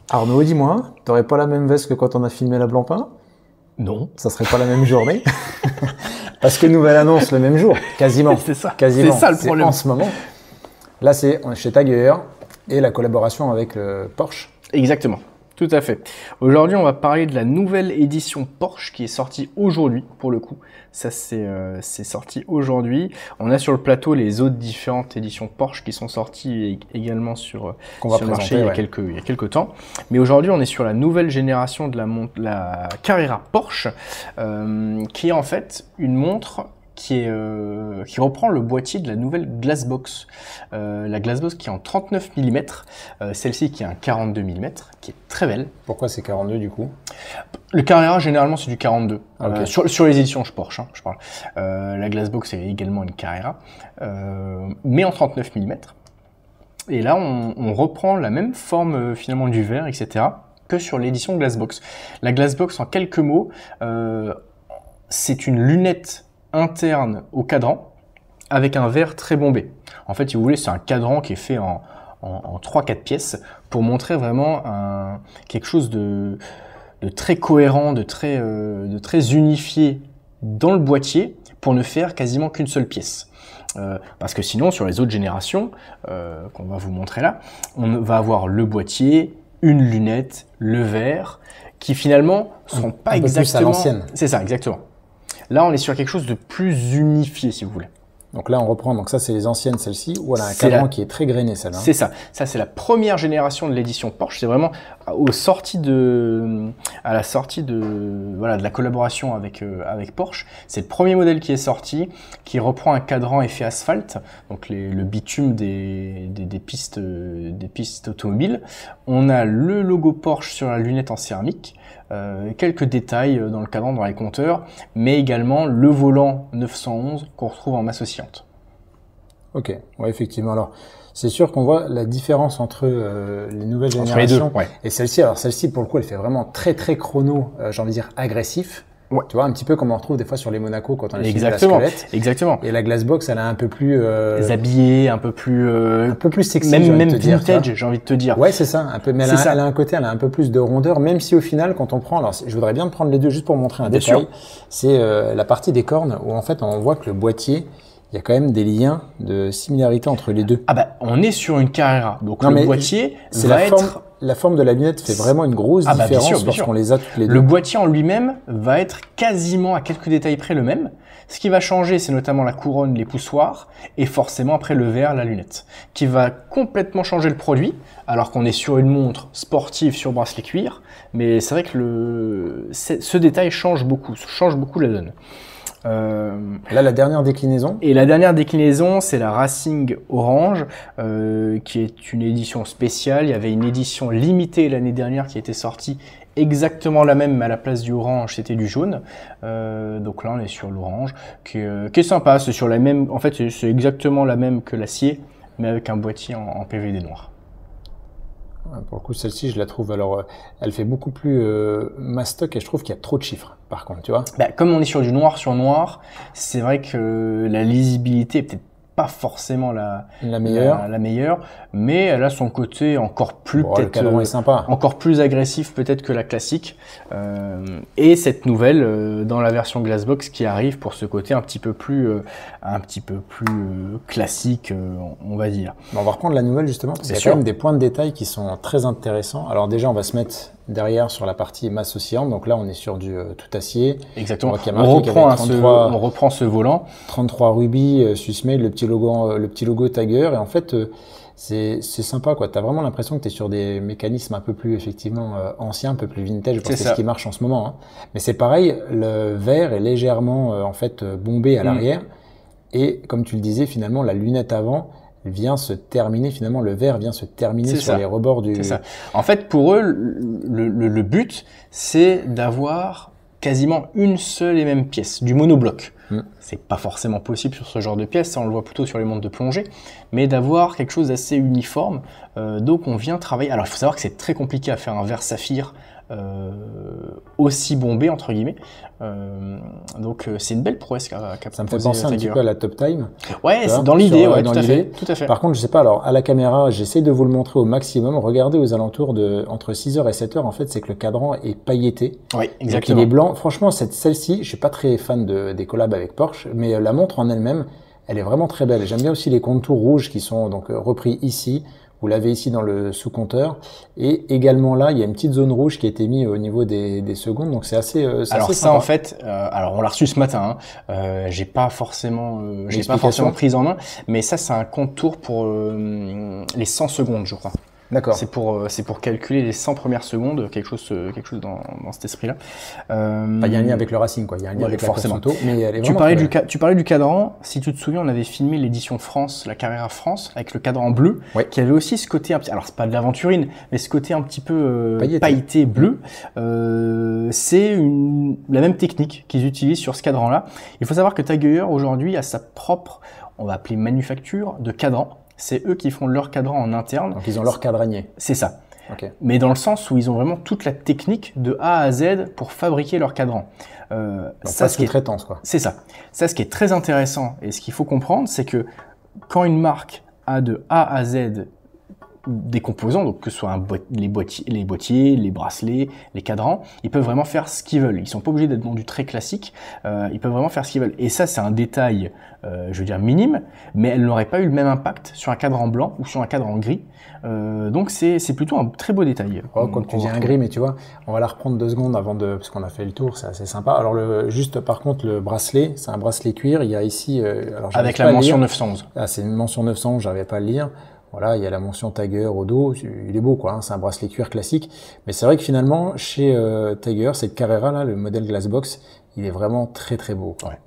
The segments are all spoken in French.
Arnaud, dis-moi, t'aurais pas la même veste que quand on a filmé la Blancpain? Non. Ça serait pas la même journée? Parce que nouvelle annonce le même jour, quasiment. C'est ça. Quasiment. C'est ça le problème. En ce moment. Là, on est chez Tiger et la collaboration avec le Porsche. Exactement. Tout à fait. Aujourd'hui, on va parler de la nouvelle édition Porsche qui est sortie aujourd'hui, pour le coup. Ça, c'est sorti aujourd'hui. On a sur le plateau les autres différentes éditions Porsche qui sont sorties également sur le marché il y a quelques temps. Mais aujourd'hui, on est sur la nouvelle génération de la Carrera Porsche, qui est en fait une montre qui reprend le boîtier de la nouvelle Glassbox. La Glassbox qui est en 39 mm, celle-ci qui est un 42 mm, qui est très belle. Pourquoi c'est 42 du coup? Le Carrera, généralement, c'est du 42. Okay. Sur les éditions Porsche, je parle. La Glassbox est également une Carrera, mais en 39 mm. Et là, on reprend la même forme finalement du verre, etc., que sur l'édition Glassbox. La Glassbox, en quelques mots, c'est une lunette interne au cadran avec un verre très bombé. En fait, si vous voulez, c'est un cadran qui est fait en 3-4 pièces pour montrer vraiment quelque chose de très cohérent, de très unifié dans le boîtier pour ne faire quasiment qu'une seule pièce. Parce que sinon, sur les autres générations, qu'on va vous montrer là, on va avoir le boîtier, une lunette, le verre, qui finalement ne seront pas exactement... Plus à l'ancienne. C'est ça, exactement. Là, on est sur quelque chose de plus unifié, si vous voulez. Donc là, on reprend. Donc ça, c'est les anciennes, celle-ci, où elle a un cadran qui est très grainé, celle-là. C'est ça. Ça, c'est la première génération de l'édition Porsche. C'est vraiment à la sortie de la collaboration avec Porsche. C'est le premier modèle qui est sorti, qui reprend un cadran effet asphalte, donc le bitume des pistes automobiles. On a le logo Porsche sur la lunette en céramique. Quelques détails dans le cadran, dans les compteurs, mais également le volant 911 qu'on retrouve en masse oscillante. Ok, ouais, effectivement. Alors, c'est sûr qu'on voit la différence entre les nouvelles générations et celle-ci. Alors, celle-ci, pour le coup, elle fait vraiment très, très chrono, j'ai envie de dire agressif. Ouais. Tu vois, un petit peu comme on retrouve des fois sur les Monaco quand on est la squelette. Exactement. Et la Glassbox, elle est un peu plus habillée, un peu plus sexy, même vintage, j'ai envie de te dire. Ouais, c'est ça, un peu. Mais elle a un côté, elle a un peu plus de rondeur, même si au final, quand on prend, alors je voudrais bien prendre les deux juste pour montrer un détail. C'est la partie des cornes où en fait on voit que le boîtier, il y a quand même des liens de similarité entre les deux. Ah bah, on est sur une Carrera, donc le boîtier va être... La forme de la lunette fait vraiment une grosse différence lorsqu'on les a toutes les deux. Le boîtier en lui-même va être quasiment à quelques détails près le même. Ce qui va changer, c'est notamment la couronne, les poussoirs, et forcément après le verre, la lunette, qui va complètement changer le produit, alors qu'on est sur une montre sportive sur bracelet cuir. Mais c'est vrai que ce détail change beaucoup la donne. Là, la dernière déclinaison. Et la dernière déclinaison, c'est la Racing Orange, qui est une édition spéciale. Il y avait une édition limitée l'année dernière qui était sortie exactement la même, mais à la place du orange, c'était du jaune. Donc là, on est sur l'orange, qui est sympa. C'est sur la même. En fait, c'est exactement la même que l'acier, mais avec un boîtier en PVD noir. Pour le coup, celle-ci, je la trouve, alors, elle fait beaucoup plus mastoc et je trouve qu'il y a trop de chiffres, par contre, tu vois. Bah, comme on est sur du noir sur noir, c'est vrai que la lisibilité est peut-être pas forcément la meilleure, mais elle a son côté encore plus le cadran est sympa. Encore plus agressif peut-être que la classique. Et cette nouvelle dans la version Glassbox qui arrive pour ce côté un petit peu plus classique, on va dire. On va reprendre la nouvelle justement parce qu'il y a quand même des points de détail qui sont très intéressants. Alors déjà, on va se mettre derrière sur la partie masse oscillante. Donc là, on est sur du tout acier. Exactement. On reprend ce volant. 33 rubis, Swissmade, le petit logo Tiger. Et en fait, c'est sympa, quoi. T'as vraiment l'impression que t'es sur des mécanismes un peu plus, effectivement, anciens, un peu plus vintage, parce que c'est ce qui marche en ce moment, hein. Mais c'est pareil, le verre est légèrement, en fait, bombé à l'arrière. Et comme tu le disais, finalement, la lunette avant vient se terminer, finalement, le verre vient se terminer sur les rebords du... C'est ça. En fait, pour eux, le but, c'est d'avoir quasiment une seule et même pièce, du monobloc. C'est pas forcément possible sur ce genre de pièces, ça on le voit plutôt sur les montres de plongée, mais d'avoir quelque chose d'assez uniforme. Donc on vient travailler. Alors il faut savoir que c'est très compliqué à faire un verre saphir aussi bombé entre guillemets. Donc c'est une belle prouesse qu'a ça me fait penser un petit peu à la Top Time. Ouais, c'est dans l'idée, ouais, tout à fait. Par contre, je sais pas, alors à la caméra, j'essaie de vous le montrer au maximum. Regardez aux alentours de entre 6h et 7h, en fait, c'est que le cadran est pailleté. Oui, exactement. Donc, il est blanc. Franchement, celle-ci, je suis pas très fan des collabs avec Porsche, mais la montre en elle-même, elle est vraiment très belle. J'aime bien aussi les contours rouges qui sont donc repris ici. Vous l'avez ici dans le sous-compteur. Et également là, il y a une petite zone rouge qui a été mise au niveau des secondes. Donc c'est assez alors assez ça, en fait, alors on l'a reçu ce matin. J'ai pas forcément prise en main. Mais ça, c'est un compte-tour pour les 100 secondes, je crois. D'accord. C'est pour calculer les 100 premières secondes, quelque chose dans cet esprit-là. Il y a un lien avec le Racing, quoi. Il y a un lien avec forcément. la course auto, mais elle est tu parlais du cadran. Si tu te souviens, on avait filmé l'édition France, la Carrera France, avec le cadran bleu, qui avait aussi ce côté, alors c'est pas de l'aventurine, mais ce côté un petit peu pailleté bleu. C'est la même technique qu'ils utilisent sur ce cadran-là. Il faut savoir que Tag Heuer aujourd'hui a sa propre, on va appeler manufacture de cadran. C'est eux qui font leur cadran en interne. Donc ils ont leur cadranier. C'est ça. Okay. Mais dans le sens où ils ont vraiment toute la technique de A à Z pour fabriquer leur cadran. Ça, c'est sous-traitance, quoi. C'est ça. Ça, ce qui est très intéressant et ce qu'il faut comprendre, c'est que quand une marque a de A à Z des composants, donc que ce soit les boîtiers, les bracelets, les cadrans, ils peuvent vraiment faire ce qu'ils veulent. Ils sont pas obligés d'être dans du très classique. Ils peuvent vraiment faire ce qu'ils veulent. Et ça, c'est un détail, je veux dire minime, mais elle n'aurait pas eu le même impact sur un cadran blanc ou sur un cadran gris. Donc c'est plutôt un très beau détail. Oh, comme tu dis un gris, mais tu vois, on va la reprendre 2 secondes parce qu'on a fait le tour, c'est assez sympa. Alors juste par contre le bracelet, c'est un bracelet cuir. Il y a ici, alors avec la mention 911. Ah, c'est une mention 911, j'arrivais pas à le lire. Voilà, il y a la mention Tag Heuer au dos, il est beau quoi, hein, c'est un bracelet cuir classique. Mais c'est vrai que finalement, chez Tag Heuer, cette Carrera là, le modèle Glassbox, il est vraiment très très beau, quoi. Ouais.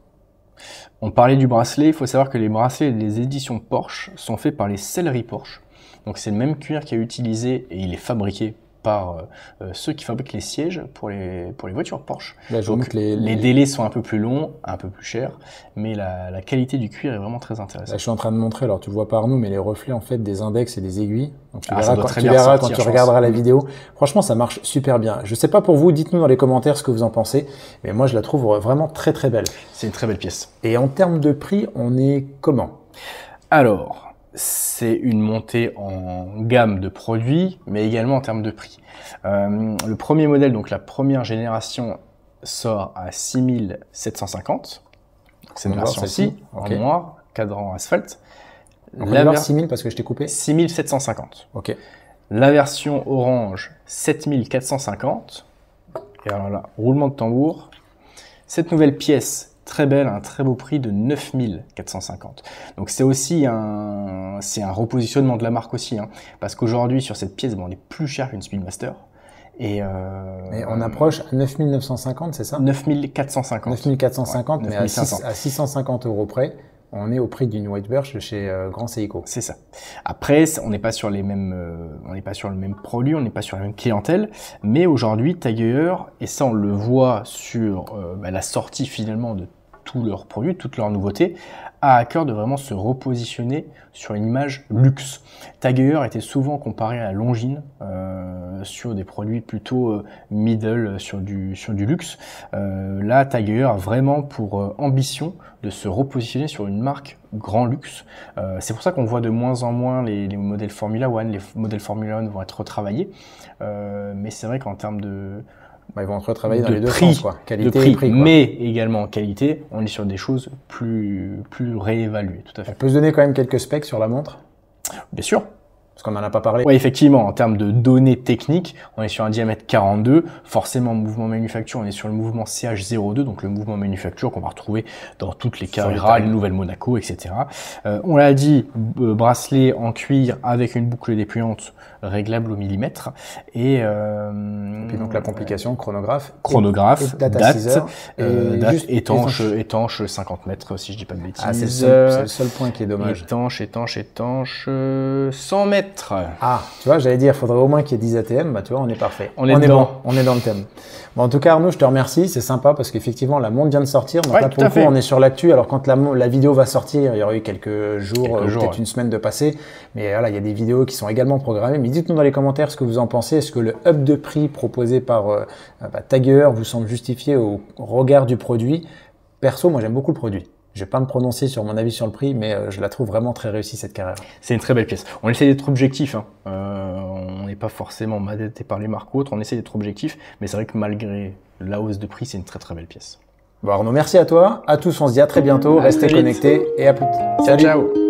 On parlait du bracelet, il faut savoir que les bracelets des éditions Porsche sont faits par les selleries Porsche. Donc c'est le même cuir qui est utilisé et il est fabriqué par ceux qui fabriquent les sièges pour les voitures Porsche. Là, donc les délais sont un peu plus longs, un peu plus chers, mais la qualité du cuir est vraiment très intéressante. Là, je suis en train de montrer, alors tu le vois par nous, mais les reflets en fait des index et des aiguilles. Donc tu verras quand tu regarderas la vidéo. Franchement, ça marche super bien. Je sais pas pour vous, dites-nous dans les commentaires ce que vous en pensez, mais moi je la trouve vraiment très très belle. C'est une très belle pièce. Et en termes de prix, on est comment? Alors, c'est une montée en gamme de produits, mais également en termes de prix. Le premier modèle, donc la première génération, sort à 6750. C'est une version-ci, en noir, cadran asphalte. On va voir 6000 parce que je t'ai coupé. 6750. Ok. La version orange, 7450. Et alors là, roulement de tambour. Cette nouvelle pièce, très belle, un très beau prix de 9450. Donc c'est aussi un repositionnement de la marque aussi, hein, parce qu'aujourd'hui sur cette pièce, on est plus cher qu'une Speedmaster. Et on approche à 9950, c'est ça? 9450. 9450, ouais, mais à 650 € près. On est au prix d'une White Birch chez Grand Seiko. C'est ça. Après, on n'est pas sur les mêmes, on n'est pas sur le même produit, on n'est pas sur la même clientèle, mais aujourd'hui, Tag Heuer, et ça on le voit sur la sortie finalement de tous leurs produits, toutes leurs nouveautés, a à cœur de vraiment se repositionner sur une image luxe. Tag Heuer était souvent comparé à Longines sur des produits plutôt middle, sur du luxe. Là, Tag Heuer a vraiment pour ambition de se repositionner sur une marque grand luxe. C'est pour ça qu'on voit de moins en moins les modèles Formula One. Les modèles Formula One vont être retravaillés. Mais c'est vrai qu'en termes de ils vont être retravaillés dans les deux sens, quoi. Qualité prix, et prix, quoi. Mais également en qualité, on est sur des choses plus réévaluées, tout à fait. On peut se donner quand même quelques specs sur la montre? Bien sûr. Parce qu'on n'en a pas parlé. Oui, effectivement, en termes de données techniques, on est sur un diamètre 42. Forcément, mouvement manufacture, on est sur le mouvement CH02, donc le mouvement manufacture qu'on va retrouver dans toutes les Carrera, les nouvelles Monaco, etc. On l'a dit, bracelet en cuir avec une boucle dépuyante réglable au millimètre. Et puis donc la complication, chronographe, et date, date étanche 50 mètres, si je dis pas de bêtises. Ah, c'est le seul point qui est dommage. Étanche, 100 mètres. mètres. Ah, tu vois, j'allais dire, il faudrait au moins qu'il y ait 10 ATM. Bah, tu vois, on est parfait. On est dedans. Bon, on est dans le thème. Bon, en tout cas, Arnaud, je te remercie. C'est sympa parce qu'effectivement, la montre vient de sortir. Donc là, pour le coup, on est sur l'actu. Alors, quand la vidéo va sortir, il y aura eu quelques jours, peut-être une semaine de passé. Mais voilà, il y a des vidéos qui sont également programmées. Mais dites-nous dans les commentaires ce que vous en pensez. Est-ce que le up de prix proposé par Tiger vous semble justifié au regard du produit? Perso, moi, j'aime beaucoup le produit. Je vais pas me prononcer sur mon avis sur le prix, mais je la trouve vraiment très réussie, cette Carrera. C'est une très belle pièce. On essaie d'être objectif. Hein. On n'est pas forcément mandaté par les marques ou autres. On essaie d'être objectif. Mais c'est vrai que malgré la hausse de prix, c'est une très très belle pièce. Bon Arnaud, merci à toi. À tous, on se dit à très bientôt. Restez connectés et à plus. Ciao, ciao.